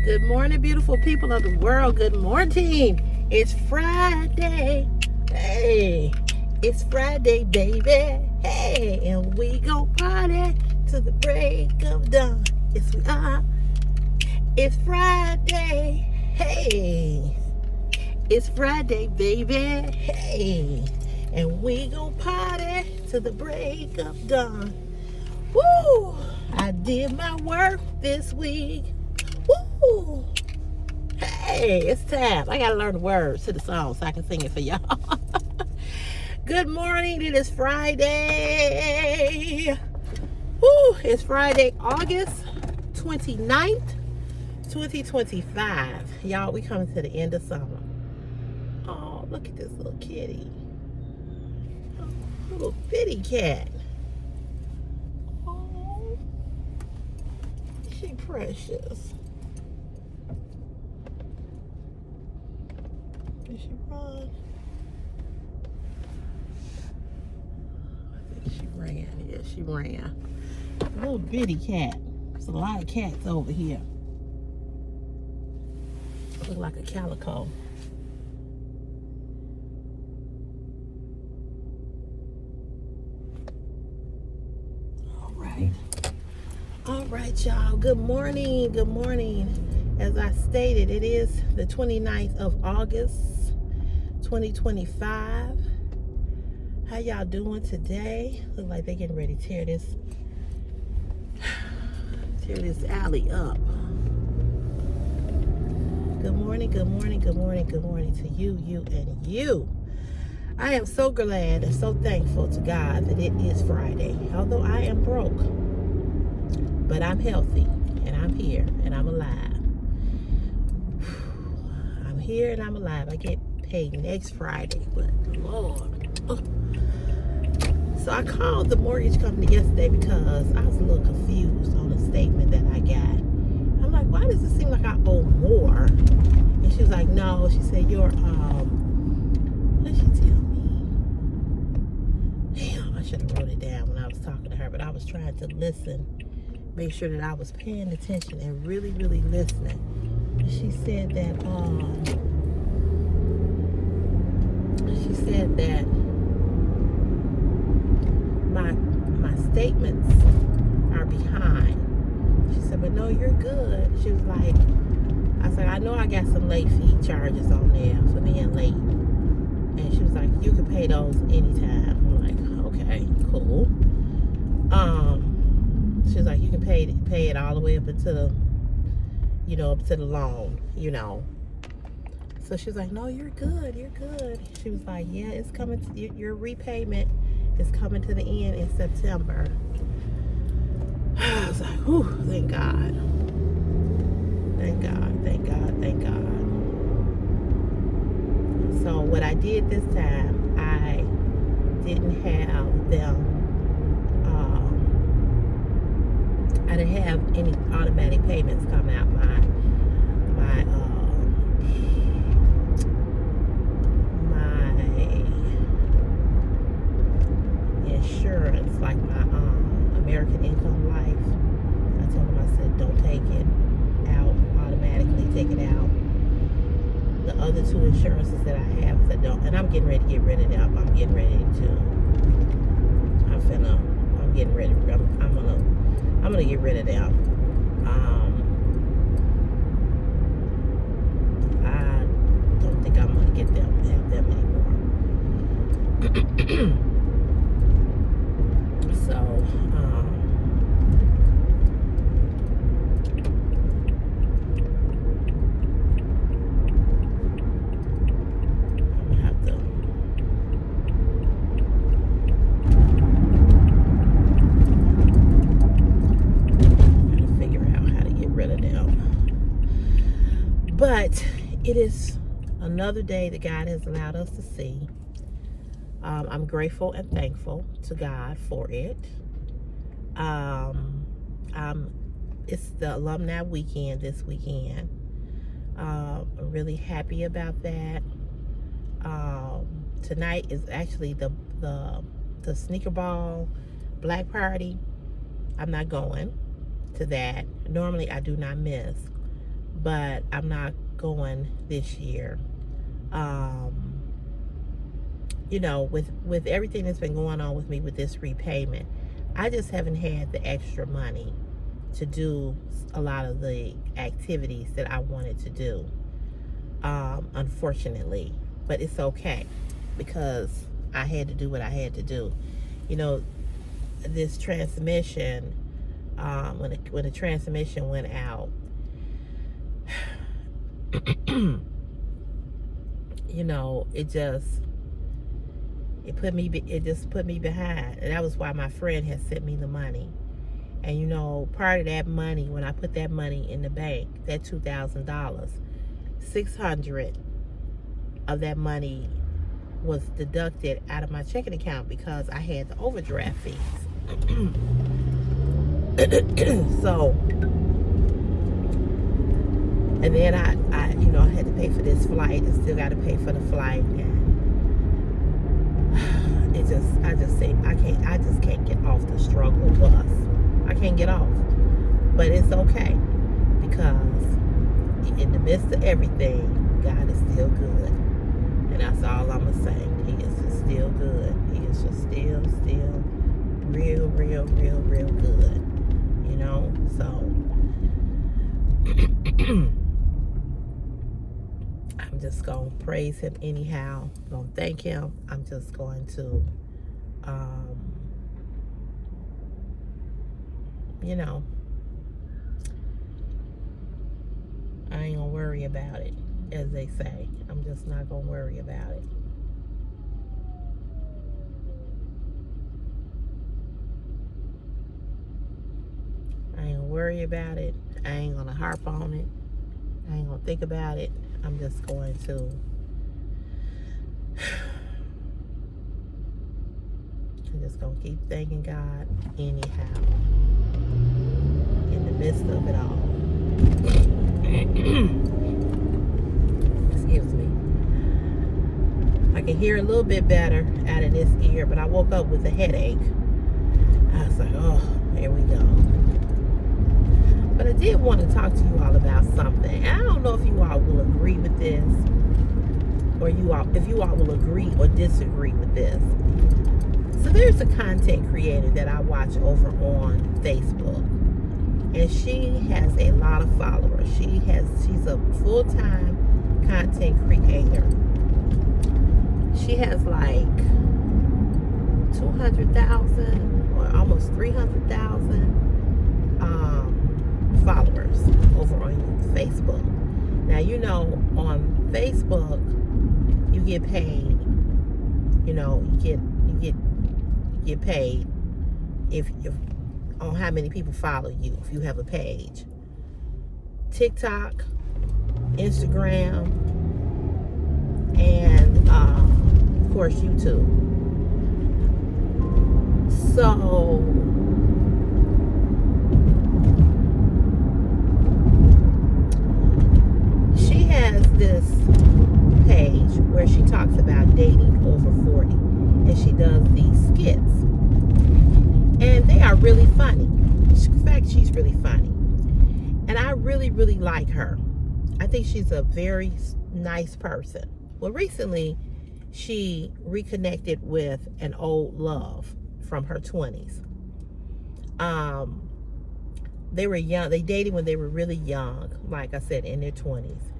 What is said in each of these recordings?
Good morning, beautiful people of the world. Good morning. It's Friday. Hey, it's Friday, baby. Hey, and we gon' party to the break of dawn. Yes, we are. It's Friday. Hey, it's Friday, baby. Hey, and we gon' party to the break of dawn. Woo! I did my work this week. Woo! Hey, it's time. I gotta learn the words to the song so I can sing it for y'all. Good morning. It is Friday. Woo! It's Friday, August 29th, 2025. Y'all, we coming to the end of summer. Oh, look at this little kitty. Oh, little bitty cat. Oh, she precious. Did she run? I think she ran. Yeah, she ran. A little bitty cat. There's a lot of cats over here. Look like a calico. All right, y'all. Good morning. Good morning. As I stated, it is the 29th of August, 2025. How y'all doing today? Look like they getting ready to tear this alley up. Good morning, good morning, good morning, good morning to you, and you. I am so glad and so thankful to God that it is Friday. Although I am broke, but I'm healthy, and I'm here, and I'm alive. I'm here, and I'm alive. I get paid next Friday, but Lord. So I called the mortgage company yesterday because I was a little confused on the statement that I got. I'm like, why does it seem like I owe more? And she was like, no. She said, what did she tell me? Damn, I should have wrote it down when I was talking to her, but I was trying to listen. Make sure that I was paying attention and really, really listening. She said that my statements are behind. She said, but no, you're good. She was like, I said, I know I got some late fee charges on there for being late. And she was like, you can pay those anytime. I'm like, okay, cool. She was like, you can pay it all the way up into the, up to the loan, So she was like, no, you're good. You're good. She was like, yeah, it's coming. Your repayment is coming to the end in September. I was like, whew, thank God. Thank God, thank God, thank God. So what I did this time, I didn't have them, I didn't have any automatic payments come out. My insurance, like my American Income Life, I told them, I said, don't take it out automatically, take it out. The other two insurances that I have, I said, don't. And I'm getting ready to get rid of them. I'm getting ready to, I'm gonna get rid of them. I don't think I'm gonna have them anymore. So, I'm gonna have to figure out how to get rid of them. But it is another day that God has allowed us to see. I'm grateful and thankful to God for it. It's the alumni weekend this weekend. I'm really happy about that. Tonight is actually the sneaker ball black party. I'm not going to that. Normally I do not miss, but I'm not going this year. You know, with everything that's been going on with me with this repayment, I just haven't had the extra money to do a lot of the activities that I wanted to do, unfortunately. But it's okay because I had to do what I had to do. You know, this transmission, when the transmission went out, you know, it just put me behind. And that was why my friend had sent me the money. And you know, part of that money, when I put that money in the bank, that $2,000, $600 of that money was deducted out of my checking account because I had the overdraft fees. So, and then I you know, I had to pay for this flight and still got to pay for the flight, and I just can't get off the struggle bus. I can't get off. But it's okay because in the midst of everything, God is still good. And that's all I'm going to say. He is just still good. He is just still real good. You know? So I'm just going to praise him anyhow. I'm going to thank him. I'm just going to you know, I ain't gonna worry about it, as they say. I'm just not gonna worry about it. I ain't gonna worry about it. I ain't gonna harp on it. I ain't gonna think about it. I'm just going to keep thanking God anyhow, in the midst of it all. Excuse me. I can hear a little bit better out of this ear, but I woke up with a headache. I was like, oh, here we go. But I did want to talk to you all about something. And I don't know if you all will agree with this, or if you all will agree or disagree with this. So there's a content creator that I watch over on Facebook, and she has a lot of followers. She's a full-time content creator. She has like 200,000 or almost 300,000 followers over on Facebook. Now, you know, on Facebook you get paid. You know, you get paid if on how many people follow you, if you have a page. TikTok, Instagram, and of course YouTube. So she has this page where she talks about dating over 40, and she does these skits, and they are really funny. In fact, she's really funny, and I really like her. I think she's a very nice person. Well, recently she reconnected with an old love from her 20s. They were young. They dated when they were really young, like I said, in their 20s,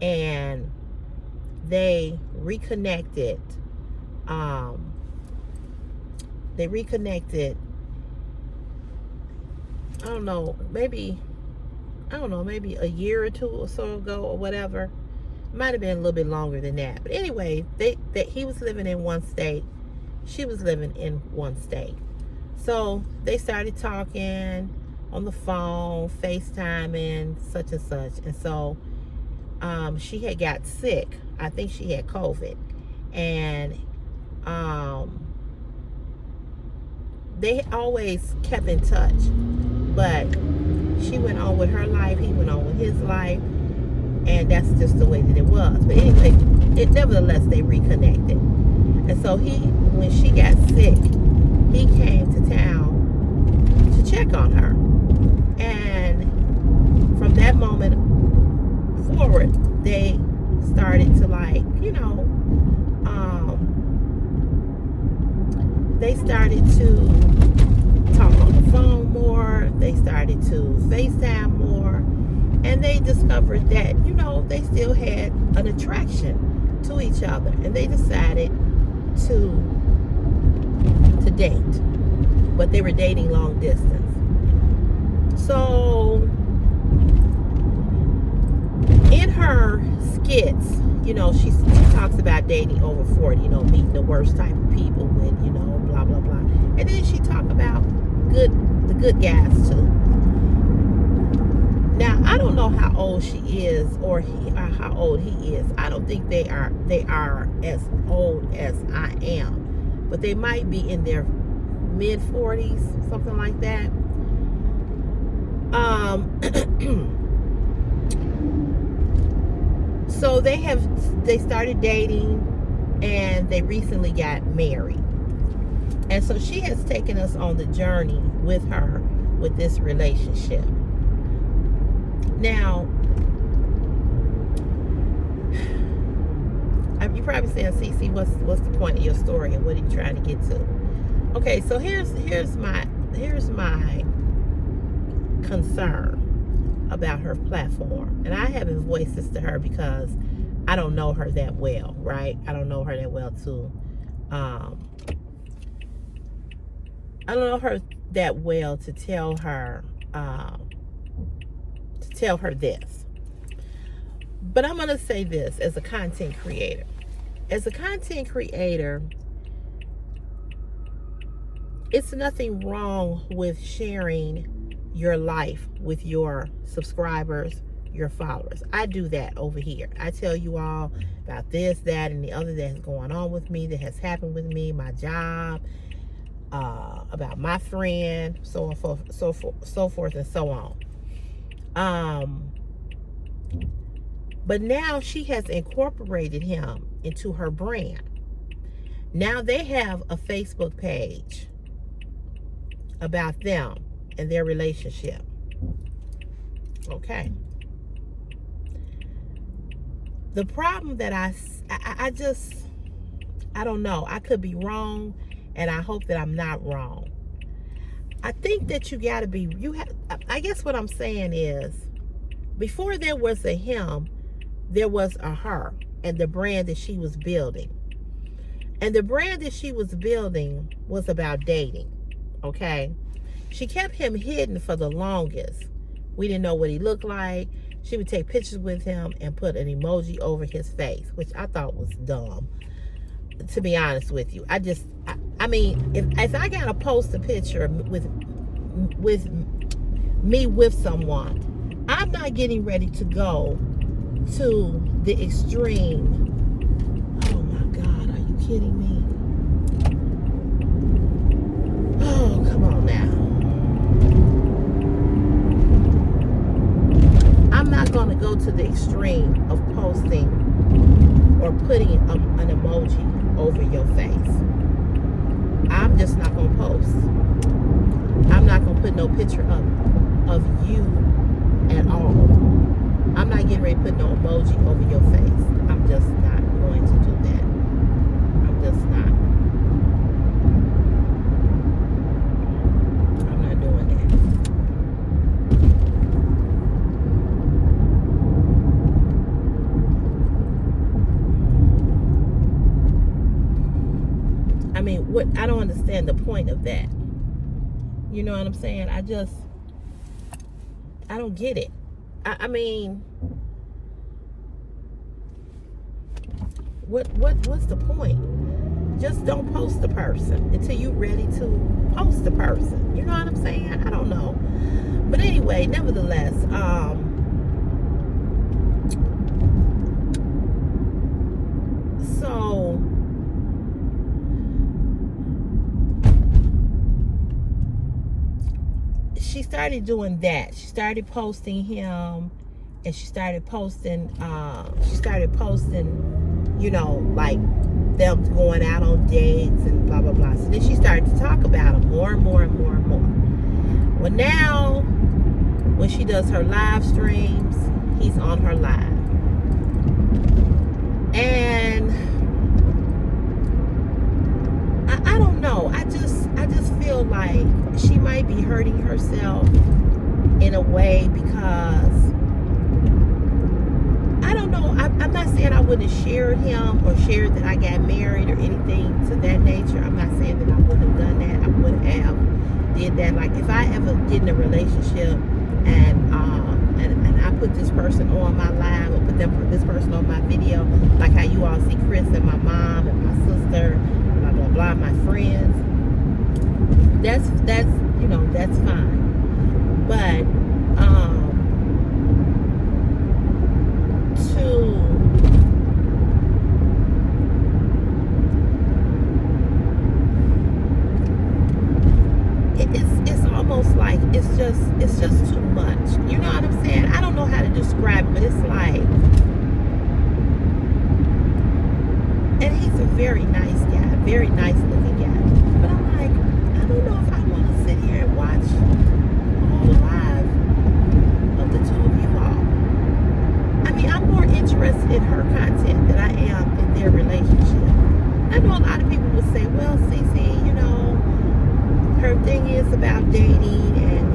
and they reconnected. I don't know, maybe a year or two or so ago or whatever. It might have been a little bit longer than that. But anyway, he was living in one state. She was living in one state. So they started talking on the phone, FaceTiming, such and such. And so she had got sick. I think she had COVID. And they always kept in touch. But she went on with her life, he went on with his life, and that's just the way that it was. But anyway, nevertheless, they reconnected. And so when she got sick, he came to town to check on her. And from that moment they started to, like, they started to talk on the phone more. They started to FaceTime more. And they discovered that, they still had an attraction to each other. And they decided to date. But they were dating long distance. So in her skits, she talks about dating over 40, meeting the worst type of people with, blah, blah, blah. And then she talk about the good guys too. Now, I don't know how old she is or how old he is. I don't think they are as old as I am. But they might be in their mid 40s, something like that. So they started dating, and they recently got married. And so she has taken us on the journey with her with this relationship. Now, you're probably saying, Cece, what's the point of your story and what are you trying to get to? Okay, so here's my concern about her platform. And I haven't voiced this to her because I don't know her that well, right? I don't know her that well too. I don't know her that well to tell her this. But I'm gonna say this as a content creator. As a content creator, it's nothing wrong with sharing your life with your subscribers, your followers. I do that over here. I tell you all about this, that, and the other that's going on with me, that has happened with me, my job, about my friend, so forth and so on. But now she has incorporated him into her brand. Now they have a Facebook page about them and their relationship. Okay. The problem that I don't know. I could be wrong, and I hope that I'm not wrong. I think that I guess what I'm saying is, before there was a him, there was a her, and the brand that she was building. And the brand that she was building was about dating. Okay? She kept him hidden for the longest. We didn't know what he looked like. She would take pictures with him and put an emoji over his face, which I thought was dumb, to be honest with you. I mean, if I gotta post a picture with me with someone, I'm not getting ready to go to the extreme. Oh my God, are you kidding me? Oh, come on now. I'm not going to go to the extreme of posting or putting an emoji over your face. I'm just not going to post. I'm not going to put no picture up of you at all. I'm not getting ready to put no emoji over your face. I'm just not going to do that. I'm just not. I'm not doing that. I mean, I don't understand the point of that. You know what I'm saying? I don't get it. I mean, what's the point? Just don't post the person until you're ready to post the person. You know what I'm saying? I don't know. But anyway, nevertheless, so she started doing that. She started posting him, and she started posting, like them going out on dates and blah, blah, blah. So then she started to talk about him more and more and more and more. Well, now, when she does her live streams, he's on her live. And I don't know. I just feel like she might be hurting herself in a way because I don't know. I'm not saying I wouldn't have shared him or shared that I got married or anything to that nature. I'm not saying that I wouldn't have done that. I wouldn't have did that. Like if I ever get in a relationship and I put this person on my live or this person on my video, like how you all see Chris and my mom and my sister, blah blah blah, my friends. That's that's fine. But it's almost like it's just too much. You know what I'm saying? I don't know how to describe it, but it's like, and he's a very nice guy, very nice looking guy. But I'm like, I don't know if I want to sit here and watch all the live of the two of you all. I mean, I'm more interested in her content than I am in their relationship. I know a lot of people will say, well, Cece, her thing is about dating and,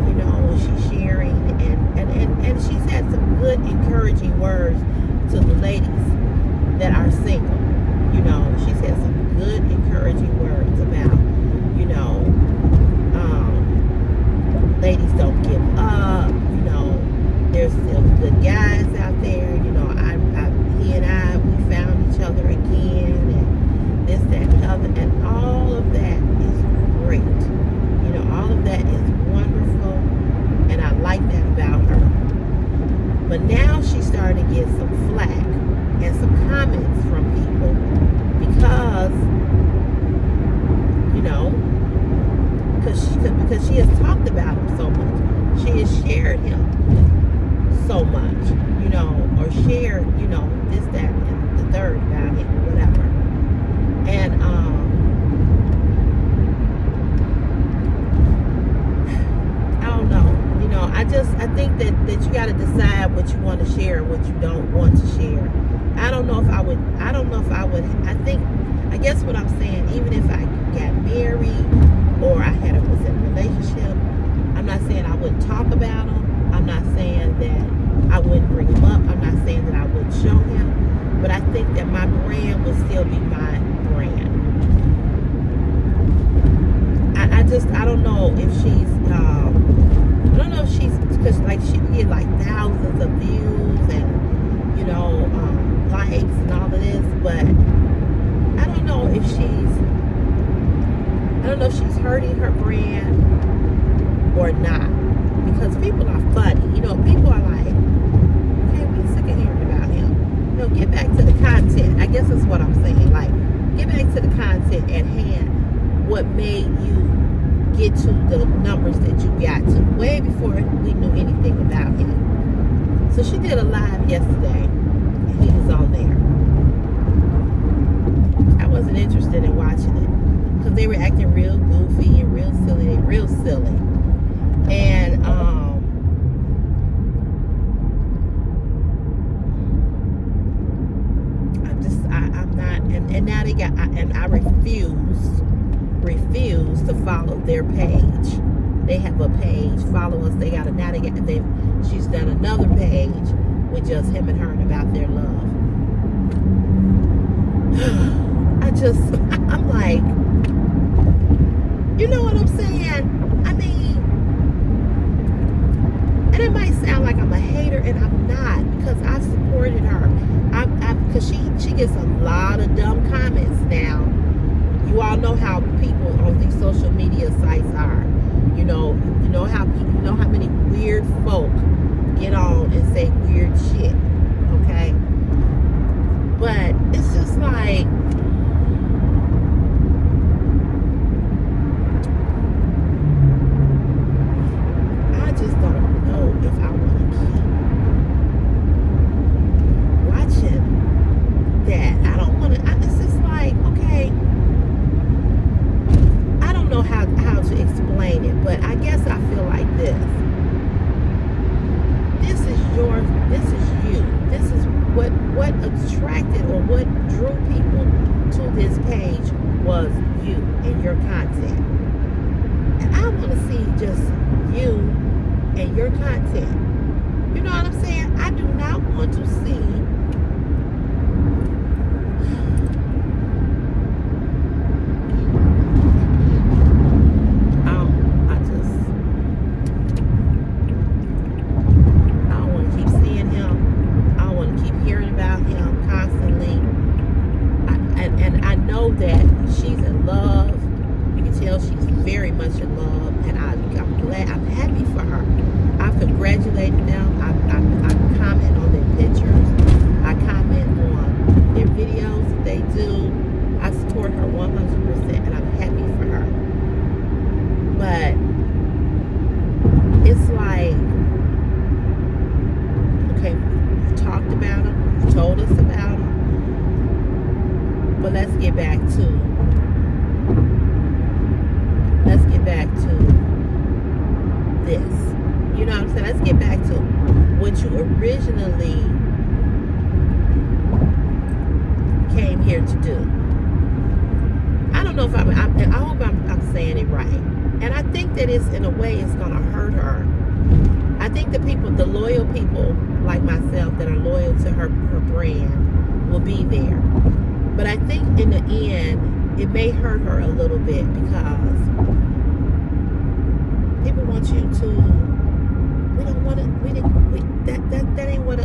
she's sharing and she's had some good encouraging words to the ladies that are single. She's had some good encouraging words about, ladies don't give up, there's still good guys out there, he and I, we found each other again and this, that, and the other, and all of that is great. All of that is wonderful, and I like that about her. But now she's starting to get some flack and some comments from people because, because she has talked about him so much. She has shared him so much, or shared, this, that, and the third about him, or whatever. And, I think that you got to decide what you want to share and what you don't want to share. I guess what I'm saying, even if I got married or was in a relationship, I'm not saying I wouldn't talk about him. I'm not saying that I wouldn't bring him up. I'm not saying that I wouldn't show him. But I think that my brand would still be my brand. I don't know if she's, because like she would get like thousands of views and, likes and all of this, but I don't know if she's hurting her brand or not, because people are funny. People are like, okay, we sick of hearing about him. Get back to the content. I guess that's what I'm saying. Like, get back to the content at hand. What made you get to the numbers that you got to way before we knew anything about him. So she did a live yesterday, and he was on there. I wasn't interested in watching it because they were acting real goofy and real silly. And I'm not, and now they got, and I refuse to follow their page. They have a page, follow us. She's done another page with just him and her and about their love. I'm like, you know what I'm saying? I mean, and it might sound like I'm a hater, and I'm not, because I've supported her. Because she gets a lot of dumb comments now. You all know how people on these social media sites are. You know how many weird folk get on and say weird shit. Okay? But it's just like, I just don't know if I want to keep watching that. I don't want to. It's just like, okay, I don't know how to explain it, but I guess I feel like this. This is your attracted or what drew people to this page was you and your content. And I want to see just you and your content. You know what I'm saying? I do not want to see that she's in love. You can tell she's very much in love, and I'm glad. I'm happy for her. I've congratulated them. I comment on their pictures. I comment on their videos that they do. I support her 100%, and I'm happy for her. But it's like, okay, we've talked about them. You've told us about them. But let's get back to this. You know what I'm saying? Let's get back to what you originally came here to do. I don't know if I hope I'm saying it right. And I think that it's, in a way, it's going to hurt her. I think the loyal people like myself that are loyal to her brand will be there. But I think in the end, it may hurt her a little bit because people want you to. We don't want to. That ain't what.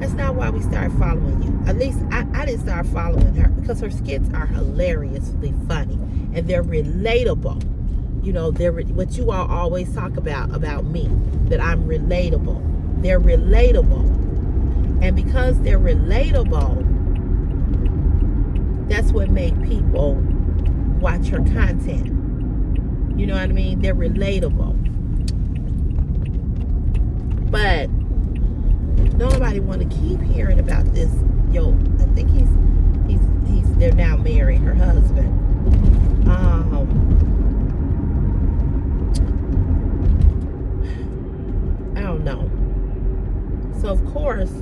That's not why we started following you. At least I didn't start following her because her skits are hilariously funny and they're relatable. You know, they're what you all always talk about me, that I'm relatable. They're relatable, and because they're relatable, that's what made people watch her content. You know what I mean? They're relatable. But nobody want to keep hearing about this. Yo, I think they're now married, her husband. I don't know. So of course,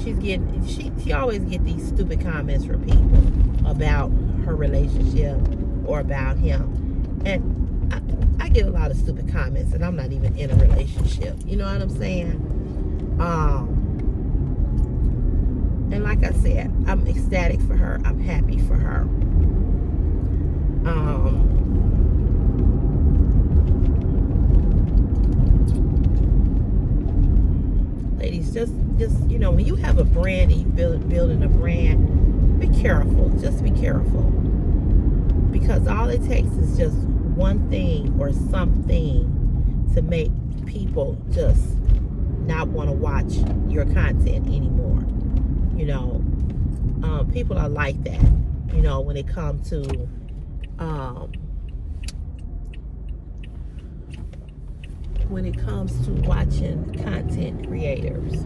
she always get these stupid comments from people about her relationship or about him, and I get a lot of stupid comments, and I'm not even in a relationship. You know what I'm saying? And like I said, I'm ecstatic for her. I'm happy for her. Ladies, just you know, when you have a brand and you building a brand, be careful. Just be careful, because all it takes is just one thing or something to make people just not want to watch your content anymore. You know, people are like that. You know, when it comes to watching content creators.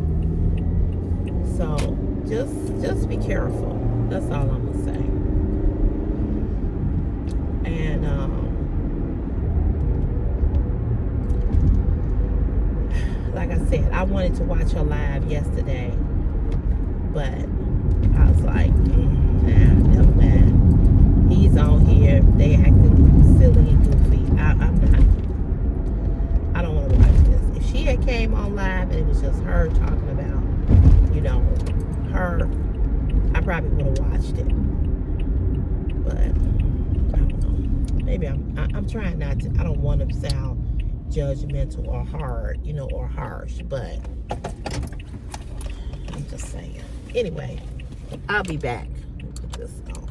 So just be careful. That's all I'm gonna say. And like I said, I wanted to watch her live yesterday, but I was like, never mind. He's on here. They acting silly and goofy. I don't want to watch this. If she had came on live and it was just her talking about, you know, her, I probably would have watched it. But I don't know. Maybe I'm trying not to. I don't want to sound judgmental or hard, you know, or harsh, but I'm just saying. Anyway, I'll be back. Put this on.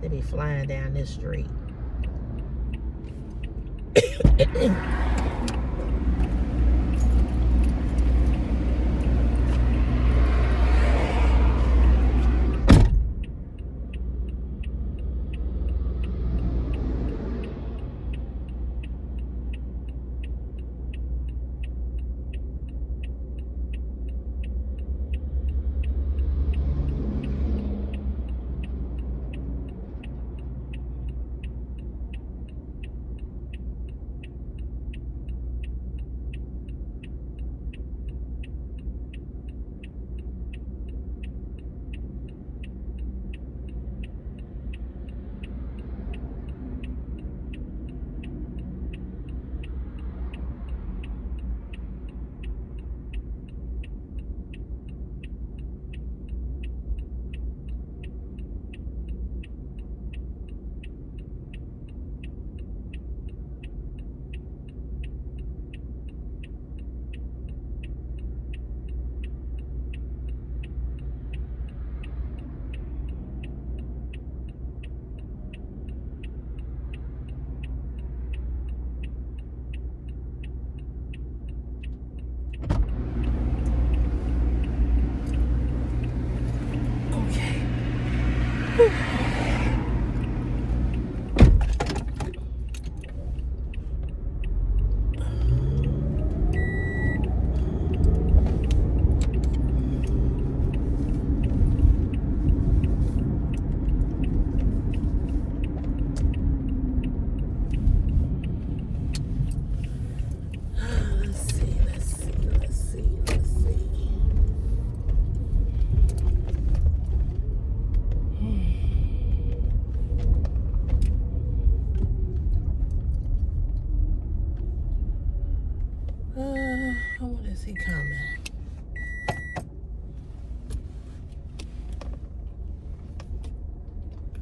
They be flying down this street. When is he coming?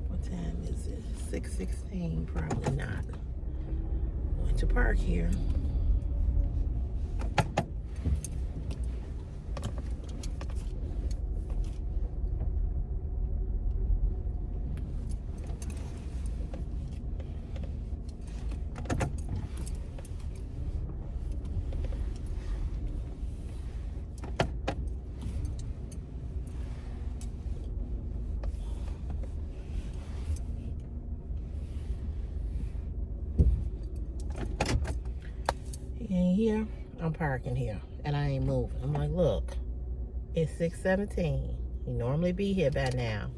What time is it? 6:16. Probably not. Going to park here. He ain't here. I'm parking here, and I ain't moving. I'm like, look, it's 6:17. He normally be here by now.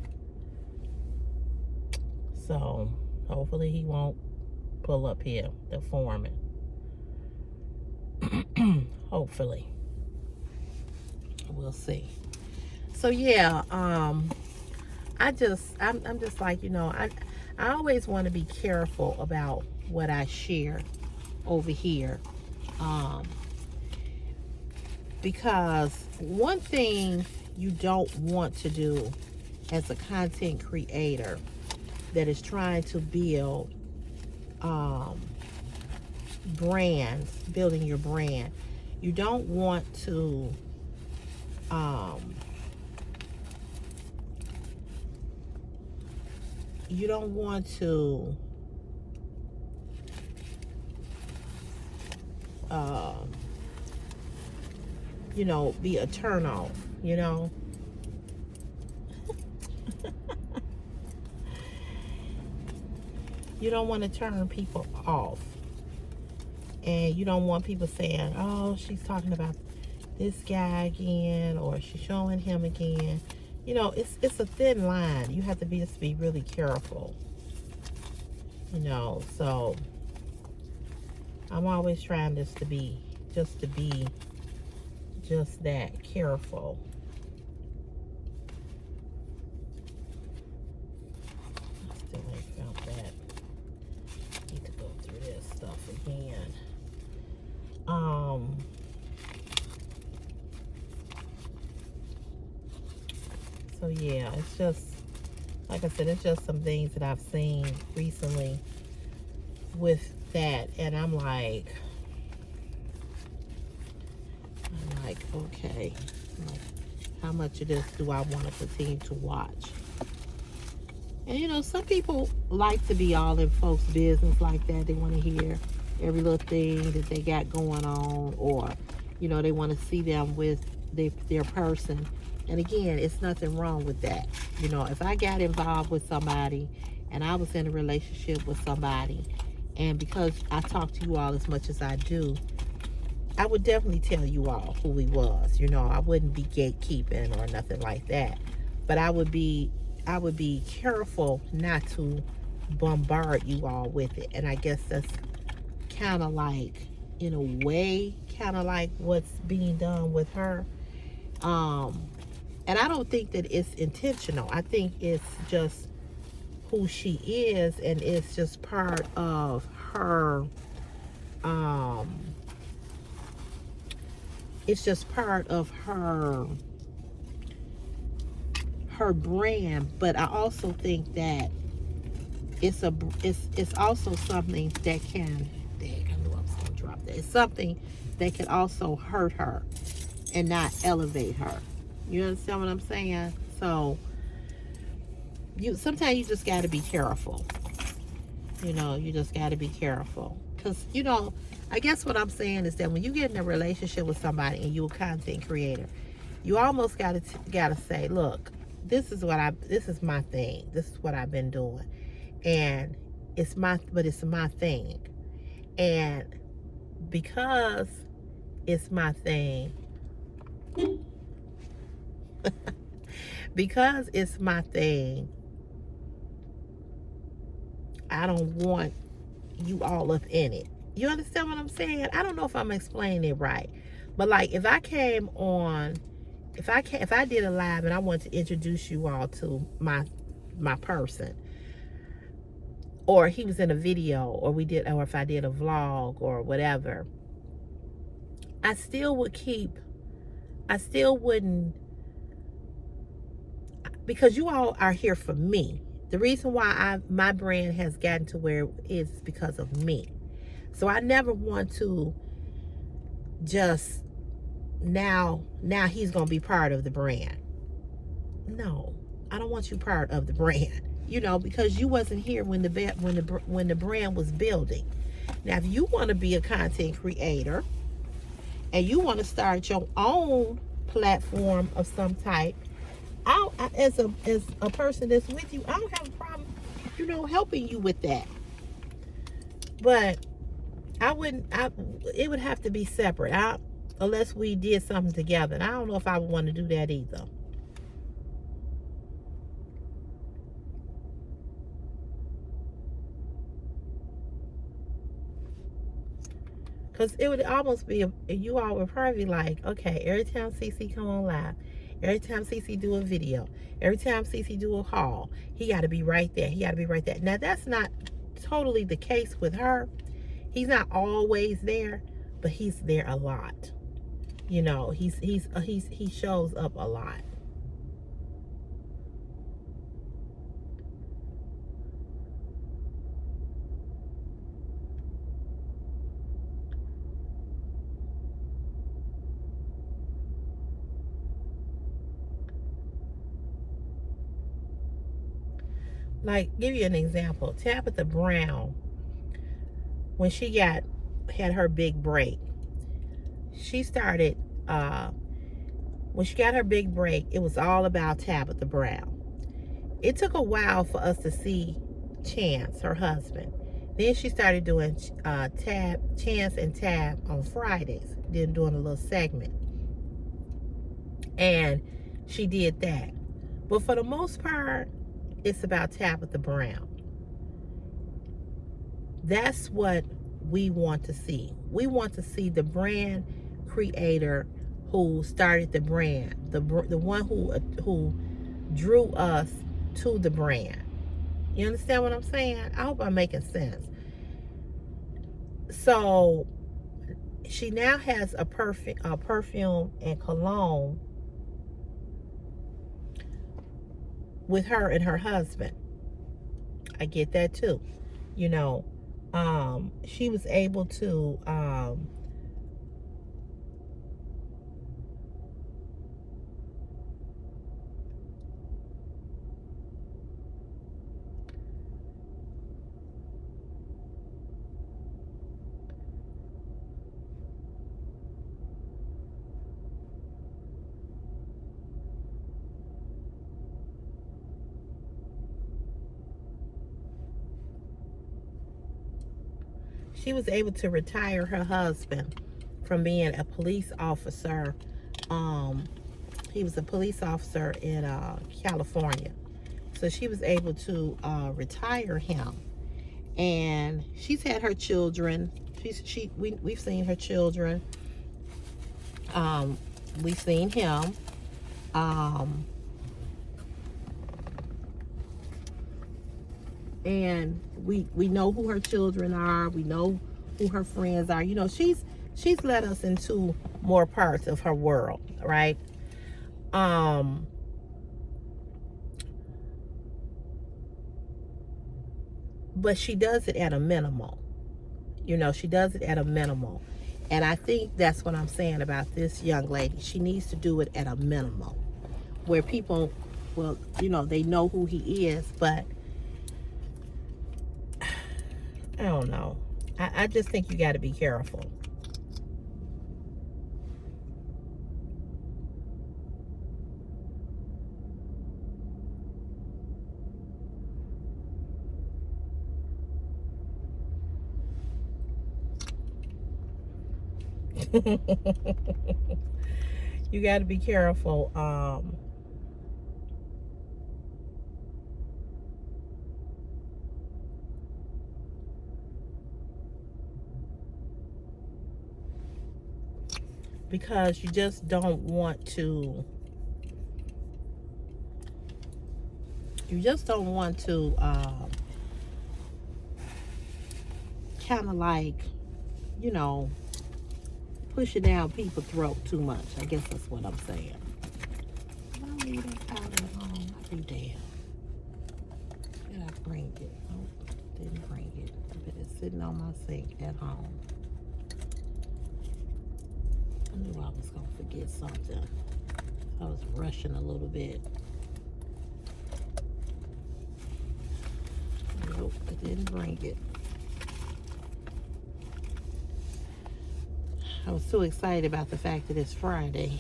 So hopefully he won't pull up here, the foreman. Hopefully. We'll see. So yeah, I'm just like, I always want to be careful about what I share over here. Because one thing you don't want to do as a content creator that is trying to build brands, building your brand, you don't want to be a turn off, you don't want to turn people off, and you don't want people saying, oh, she's talking about this guy again, or she's showing him again. It's a thin line. You have to be really careful, so I'm always trying to be just that careful. I still ain't found that. Need to go through this stuff again. So yeah, it's just, like I said, it's just some things that I've seen recently with that, and I'm like, okay, how much of this do I want to continue to watch? And some people like to be all in folks' business like that. They want to hear every little thing that they got going on, or they want to see them with their person. And again, it's nothing wrong with that. If I got involved with somebody and I was in a relationship with somebody, and because I talk to you all as much as I do, I would definitely tell you all who he was. I wouldn't be gatekeeping or nothing like that. But I would be careful not to bombard you all with it. And I guess that's kind of like, in a way, kind of like what's being done with her. And I don't think that it's intentional. I think it's just who she is, and it's just part of her, it's just part of her brand. But I also think that it's also something that can, dang, I knew I was gonna drop that. It's something that can also hurt her and not elevate her. You understand what I'm saying? So sometimes you just got to be careful. You just got to be careful, because I guess what I'm saying is that when you get in a relationship with somebody and you're a content creator, you almost gotta say, look, this is my thing. This is what I've been doing, and it's my thing, and because it's my thing. Because it's my thing, I don't want you all up in it. You understand what I'm saying? I don't know if I'm explaining it right, but like, if I did a live and I want to introduce you all to my person, or he was in a video, or if I did a vlog or whatever, I still would keep, I still wouldn't, because you all are here for me. The reason why my brand has gotten to where it is because of me. So I never want to just now he's gonna be part of the brand. No, I don't want you part of the brand. You know, because you wasn't here when the brand was building. Now, if you want to be a content creator and you want to start your own platform of some type, as a person that's with you, I don't have a problem, you know, helping you with that. But it would have to be separate. Unless we did something together. And I don't know if I would want to do that either. Because it would almost be, you all would probably be like, okay, every time CC come on live, every time CC do a video, every time CC do a haul, he got to be right there. He got to be right there. Now, that's not totally the case with her. He's not always there, but he's there a lot. You know, he shows up a lot. Like, give you an example. Tabitha Brown, when she had her big break, she started, when she got her big break, it was all about Tabitha Brown. It took a while for us to see Chance, her husband. Then she started doing Chance and Tab on Fridays, then doing a little segment. And she did that. But for the most part, it's about Tabitha Brown. That's what we want to see. We want to see the brand creator who started the brand, the one who drew us to the brand. You understand what I'm saying? I hope I'm making sense. So she now has a perfume and cologne with her and her husband. I get that too. You know, she was able to retire her husband from being a police officer. He was a police officer in California. So she was able to retire him. And she's had her children. We've seen her children. We've seen him. And we know who her children are. We know who her friends are. You know, she's let us into more parts of her world, right? But she does it at a minimal. You know, she does it at a minimal. And I think that's what I'm saying about this young lady. She needs to do it at a minimal, where people, well, you know, they know who he is, but I don't know. I just think you got to be careful. You got to be careful. Because you just don't want to, kind of like, you know, push it down people's throat too much. I guess that's what I'm saying. I don't need that powder at home. I'll be damned. Did I bring it? Nope, didn't bring it. But it's sitting on my sink at home. I knew I was going to forget something. I was rushing a little bit. Nope, I didn't bring it. I was so excited about the fact that it's Friday.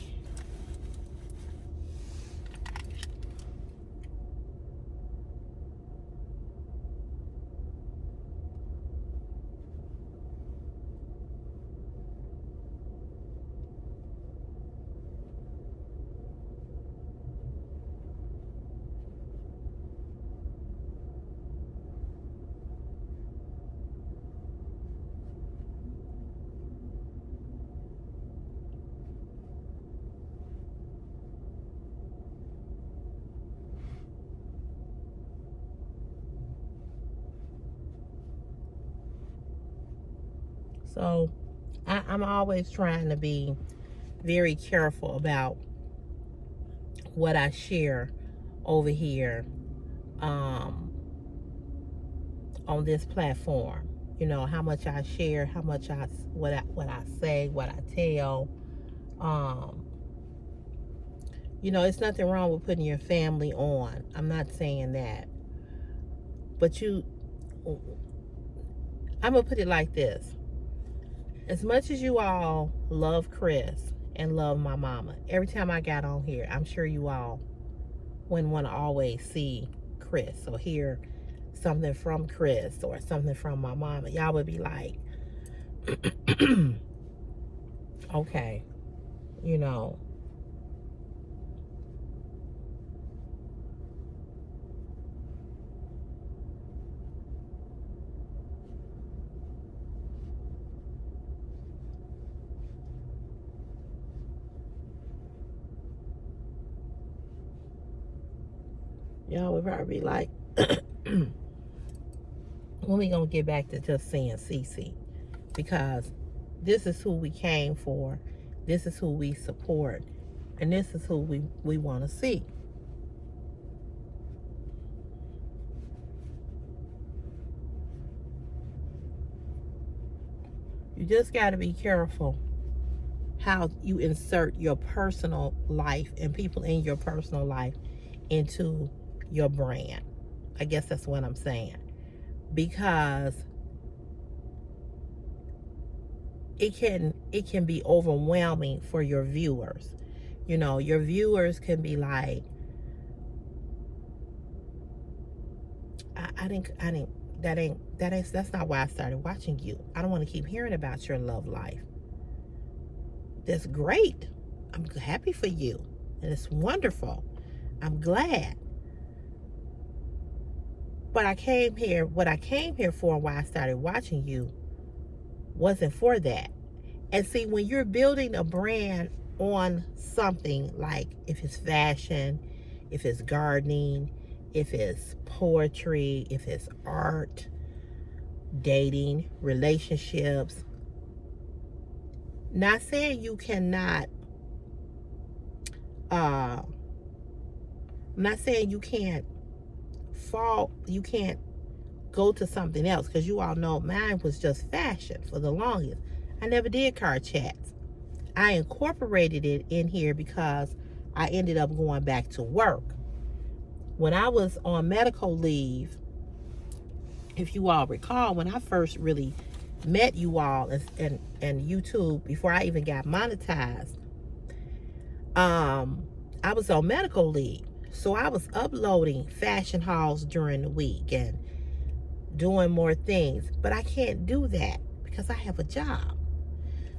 So I'm always trying to be very careful about what I share over here on this platform. You know, how much I share, how much what I say, what I tell. You know, it's nothing wrong with putting your family on. I'm not saying that. But I'm going to put it like this. As much as you all love Chris and love my mama, every time I got on here, I'm sure you all wouldn't want to always see Chris or hear something from Chris or something from my mama. Y'all would be like, okay, you know. Y'all would probably be like, when we gonna get back to just seeing Cece? Because this is who we came for, this is who we support, and this is who we want to see. You just got to be careful how you insert your personal life and people in your personal life into your brand. I guess that's what I'm saying. Because it can be overwhelming for your viewers. You know, your viewers can be like, that's not why I started watching you. I don't want to keep hearing about your love life. That's great. I'm happy for you. And it's wonderful. I'm glad. But what I came here for and why I started watching you wasn't for that. And see, when you're building a brand on something, like if it's fashion, if it's gardening, if it's poetry, if it's art, dating, relationships, not saying you cannot, I'm not saying you can't go to something else, because you all know mine was just fashion for the longest. I never did car chats. I incorporated it in here because I ended up going back to work. When I was on medical leave, if you all recall, when I first really met you all and YouTube, before I even got monetized, I was on medical leave. So I was uploading fashion hauls during the week and doing more things. But I can't do that because I have a job.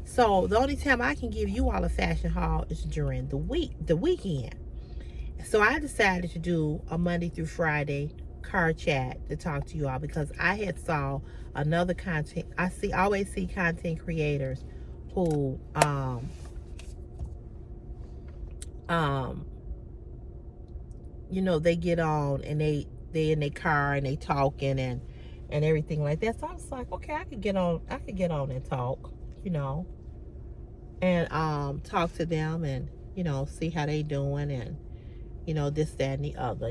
So the only time I can give you all a fashion haul is during the weekend. So I decided to do a Monday through Friday car chat to talk to you all, because I had saw another content. Always see content creators who you know, they get on and they in their car and they talking and everything like that. So I was like, okay, I could get on and talk, you know. and talk to them and, see how they doing and, this, that, and the other.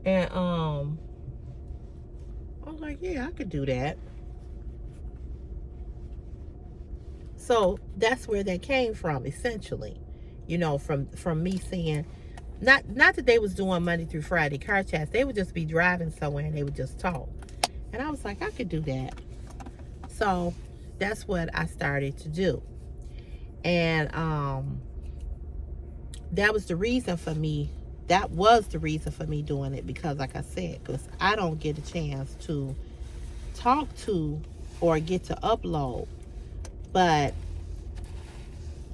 And I was like, yeah, I could do that. So that's where that came from, essentially. From me seeing, not that they was doing Monday through Friday car chats. They would just be driving somewhere and they would just talk. And I was like, I could do that. So that's what I started to do. And that was the reason for me. That was the reason for me doing it, because like I said, because I don't get a chance to talk to or get to upload. But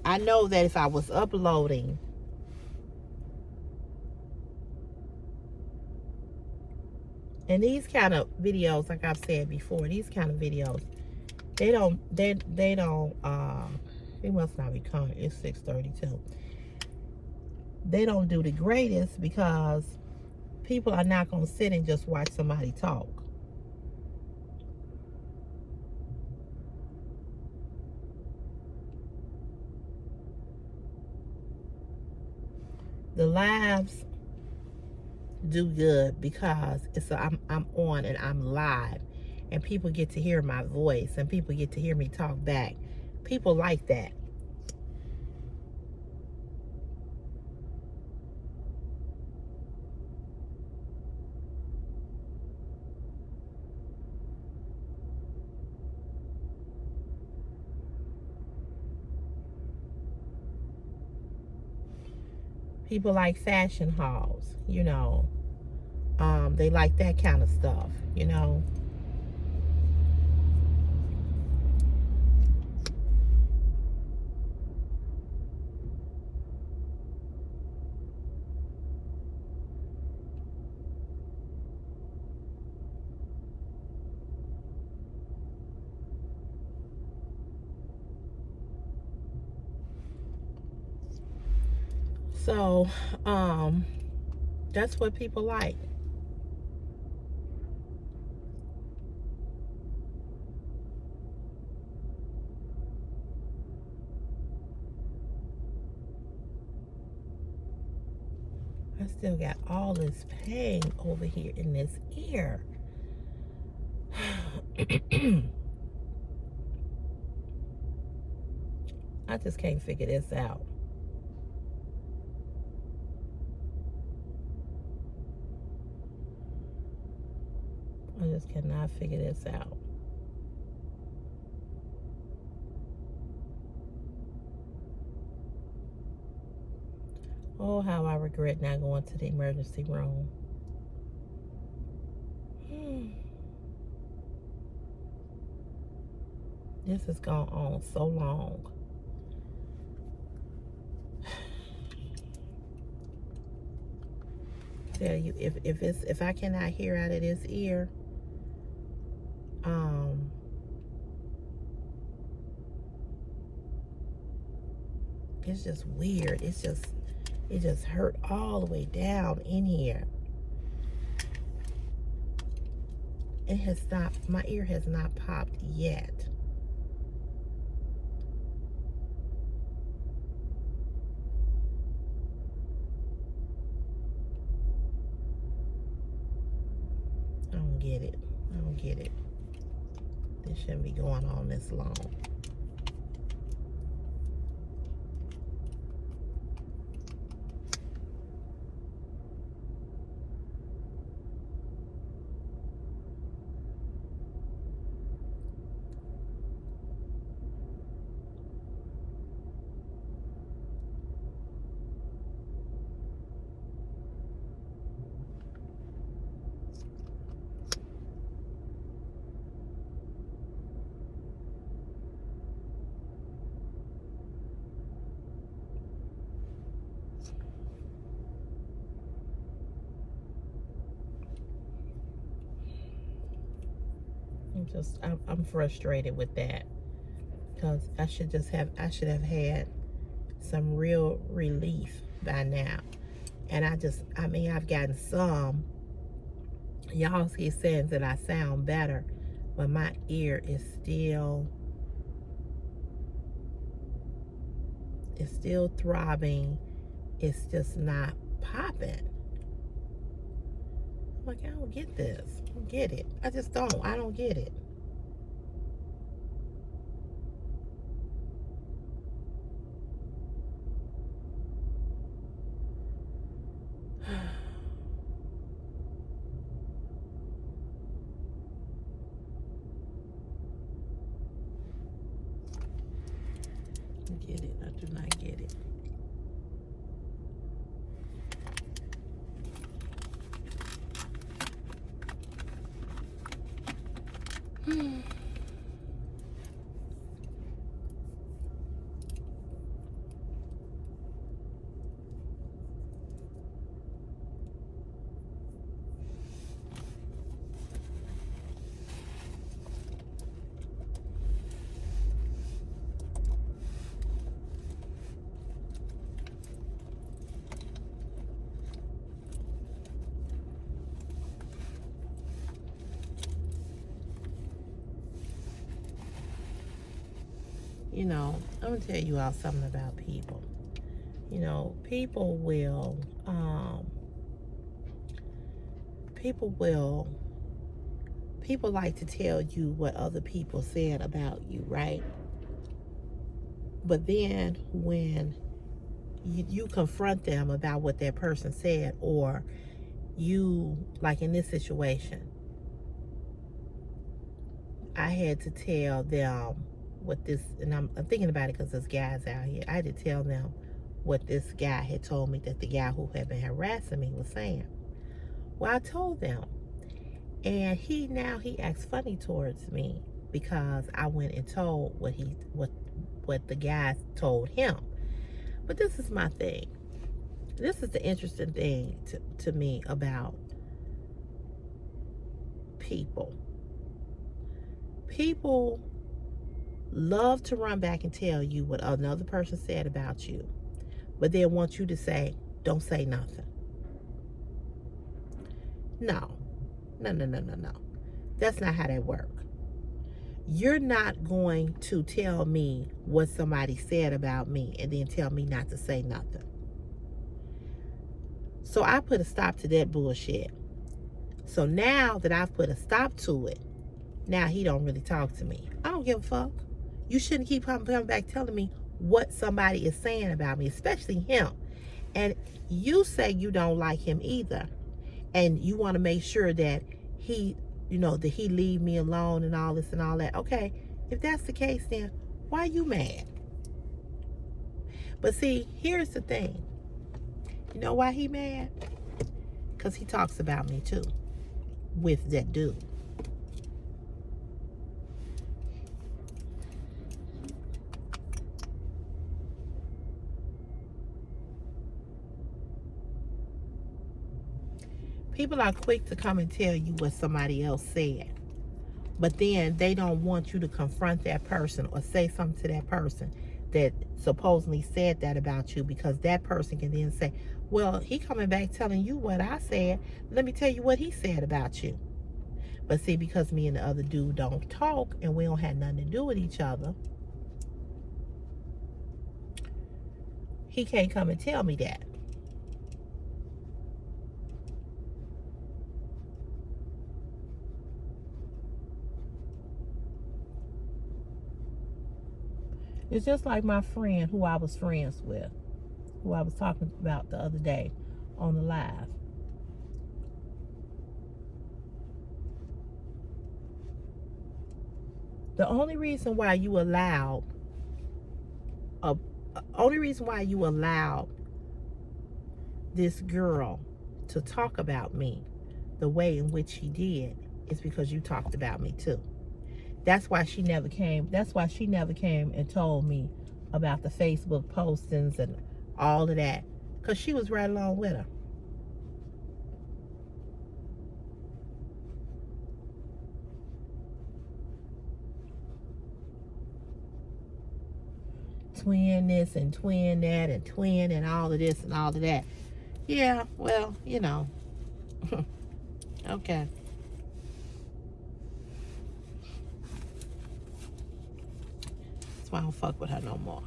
I know that if I was uploading, and these kind of videos, like I've said before, these kind of videos, they don't it must not be coming. It's 6:32. They don't do the greatest, because people are not going to sit and just watch somebody talk. The lives do good because I'm on and I'm live, and people get to hear my voice and people get to hear me talk back. People like that. People like fashion hauls, they like that kind of stuff. So that's what people like. I still got all this pain over here in this ear. I just can't figure this out. I just cannot figure this out. Oh, how I regret not going to the emergency room. This has gone on so long. Tell you, if I cannot hear out of this ear, it's just weird. It just hurt all the way down in here. It has not, my ear has not popped yet. I don't get it. I don't get it. This shouldn't be going on this long. I'm frustrated with that, because I should have had some real relief by now. And I've gotten some. Y'all keep saying that I sound better, but my ear is still It's still throbbing. It's just not popping. I'm like, I don't get this. I don't get it. I just don't. I don't get it. Get it. I do not get it. You know, I'm gonna tell you all something about people. You know, people like to tell you what other people said about you, right? But then when you confront them about what that person said, or you, like in this situation, I had to tell them what this, and I'm thinking about it because there's guys out here. I had to tell them what this guy had told me that the guy who had been harassing me was saying. Well, I told them, and he acts funny towards me because I went and told what the guy told him. But this is my thing. This is the interesting thing to me about people. People love to run back and tell you what another person said about you, but they want you to say, don't say nothing. No. That's not how that works. You're not going to tell me what somebody said about me and then tell me not to say nothing. So I put a stop to that bullshit. So now that I've put a stop to it, now he don't really talk to me. I don't give a fuck. You shouldn't keep coming back telling me what somebody is saying about me, especially him. And you say you don't like him either. And you want to make sure that he leave me alone and all this and all that. Okay, if that's the case, then why are you mad? But see, here's the thing. You know why he mad? Because he talks about me too with that dude. People are quick to come and tell you what somebody else said, but then they don't want you to confront that person or say something to that person that supposedly said that about you, because that person can then say, well, he coming back telling you what I said. Let me tell you what he said about you. But see, because me and the other dude don't talk and we don't have nothing to do with each other, he can't come and tell me that. It's just like my friend who I was friends with, who I was talking about the other day on the live. The only reason why you allowed this girl to talk about me the way in which she did is because you talked about me too. That's why she never came and told me about the Facebook postings and all of that, because she was right along with her. Twin this and twin that and twin and all of this and all of that. Yeah, well, you know. Okay. That's why I don't fuck with her no more.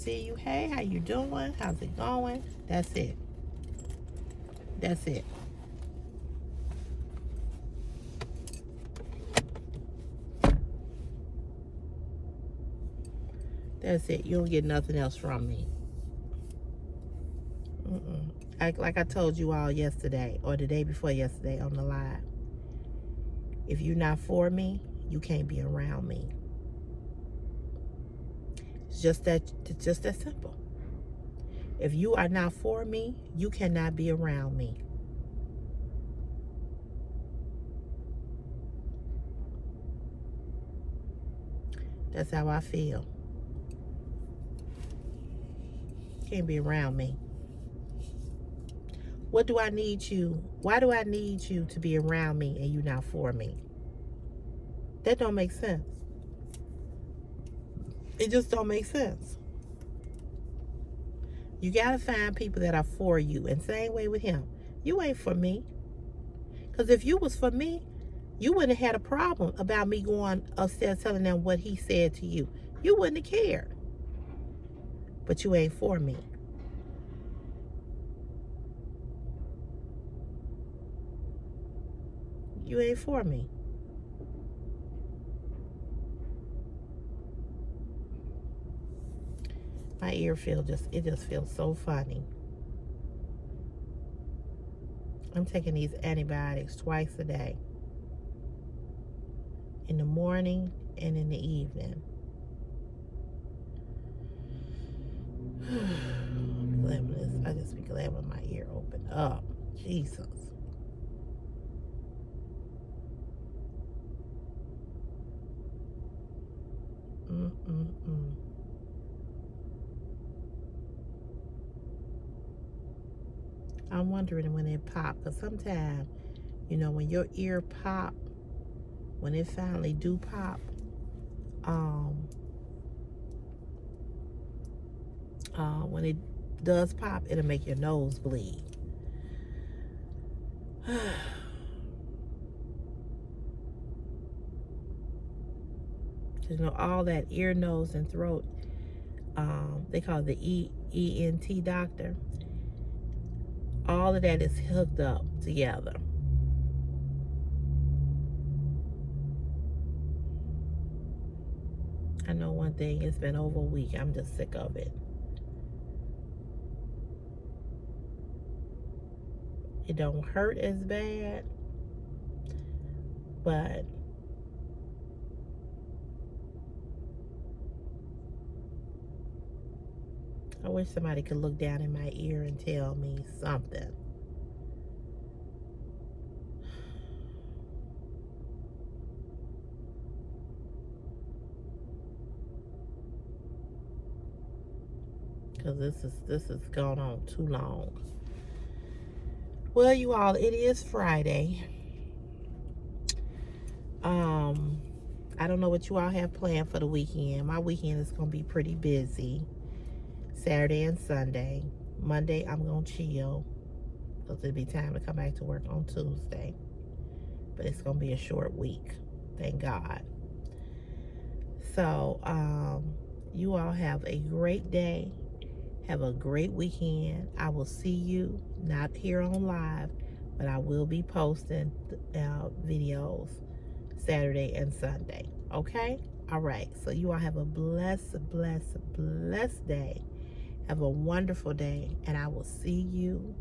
see you. Hey, how you doing? How's it going? That's it. That's it. That's it. You don't get nothing else from me. Like I told you all yesterday or the day before yesterday on the live. If you're not for me, you can't be around me. It's just that simple. If you are not for me, you cannot be around me. That's how I feel. Can't be around me. What do I need you? Why do I need you to be around me and you not for me? That don't make sense. It just don't make sense. You gotta find people that are for you. And same way with him. You ain't for me. Because if you was for me, you wouldn't have had a problem about me going upstairs telling them what he said to you. You wouldn't have cared. But you ain't for me. You ain't for me. My ear just feels so funny. I'm taking these antibiotics twice a day. In the morning and in the evening. I just be glad when my ear opened up. Jesus. I'm wondering when it popped, because sometimes, you know, when your ear pop, when it finally do pop, when it does pop, it'll make your nose bleed. You know, all that ear, nose, and throat, they call it the ENT doctor. All of that is hooked up together. I know one thing, it's been over a week. I'm just sick of it. It don't hurt as bad, but I wish somebody could look down in my ear and tell me something. Because this has gone on too long. Well, you all, it is Friday. I don't know what you all have planned for the weekend. My weekend is going to be pretty busy. Saturday and Sunday. Monday, I'm going to chill, because it'll be time to come back to work on Tuesday. But it's going to be a short week. Thank God. So, you all have a great day. Have a great weekend. I will see you, not here on live, but I will be posting videos Saturday and Sunday. Okay? All right. So you all have a blessed day. Have a wonderful day. And I will see you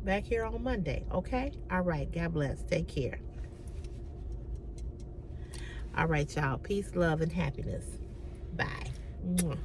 back here on Monday. Okay? All right. God bless. Take care. All right, y'all. Peace, love, and happiness. Bye. Mwah.